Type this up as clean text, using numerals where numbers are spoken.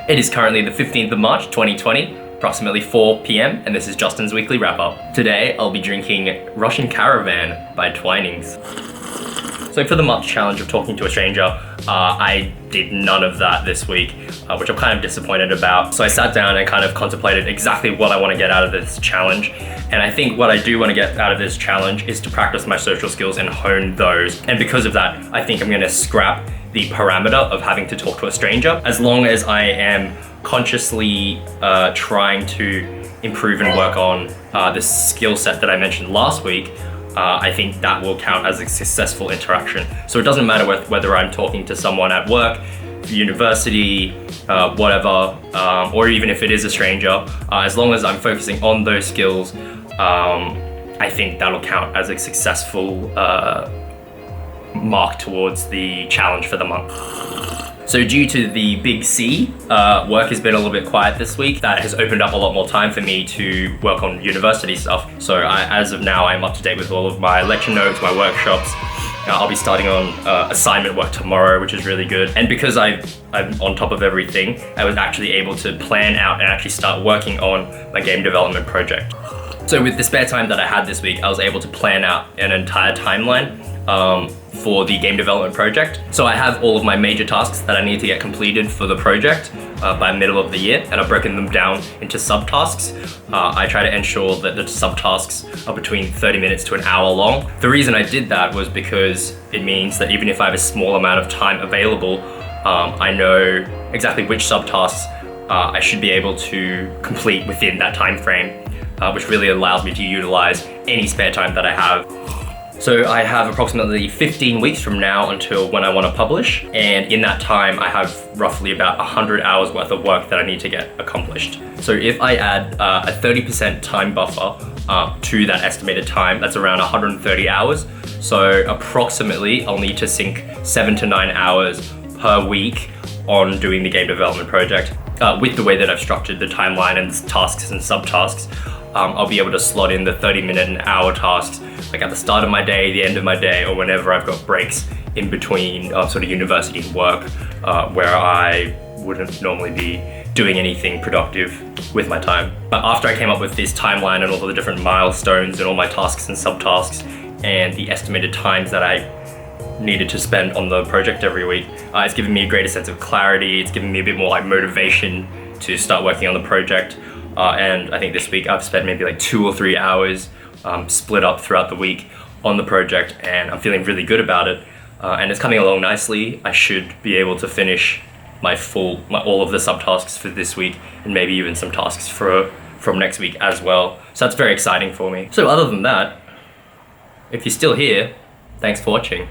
It is currently the 15th of March 2020, approximately 4 p.m, and this is Justin's weekly wrap-up. Today, I'll be drinking Russian Caravan by Twinings. So for the month challenge of talking to a stranger, I did none of that this week, which I'm kind of disappointed about. So I sat down and kind of contemplated exactly what I want to get out of this challenge. And I think what I do want to get out of this challenge is to practice my social skills and hone those. And because of that, I think I'm going to scrap the parameter of having to talk to a stranger, as long as I am consciously trying to improve and work on this skill set that I mentioned last week. I think that will count as a successful interaction. So it doesn't matter whether I'm talking to someone at work, university, whatever, or even if it is a stranger, as long as I'm focusing on those skills, I think that'll count as a successful mark towards the challenge for the month. So due to the big C, work has been a little bit quiet this week. That has opened up a lot more time for me to work on university stuff. So as of now, I'm up to date with all of my lecture notes, my workshops. I'll be starting on assignment work tomorrow, which is really good. And because I'm on top of everything, I was actually able to plan out and actually start working on my game development project. So with the spare time that I had this week, I was able to plan out an entire timeline for the game development project. So I have all of my major tasks that I need to get completed for the project by middle of the year, and I've broken them down into subtasks. I try to ensure that the subtasks are between 30 minutes to an hour long. The reason I did that was because it means that even if I have a small amount of time available, I know exactly which subtasks I should be able to complete within that time frame, which really allows me to utilize any spare time that I have. So I have approximately 15 weeks from now until when I want to publish, and in that time I have roughly about 100 hours worth of work that I need to get accomplished. So if I add a 30% time buffer to that estimated time, that's around 130 hours. So approximately I'll need to sink 7 to 9 hours per week on doing the game development project. With the way that I've structured the timeline and tasks and subtasks, I'll be able to slot in the 30-minute and hour tasks like at the start of my day, the end of my day, or whenever I've got breaks in between sort of university work where I wouldn't normally be doing anything productive with my time. But after I came up with this timeline and all the different milestones and all my tasks and subtasks and the estimated times that I needed to spend on the project every week, it's given me a greater sense of clarity. It's given me a bit more like motivation to start working on the project. And I think this week I've spent maybe like 2 or 3 hours split up throughout the week on the project, and I'm feeling really good about it. And it's coming along nicely. I should be able to finish all of the subtasks for this week, and maybe even some tasks from next week as well. So that's very exciting for me. So other than that, if you're still here, thanks for watching.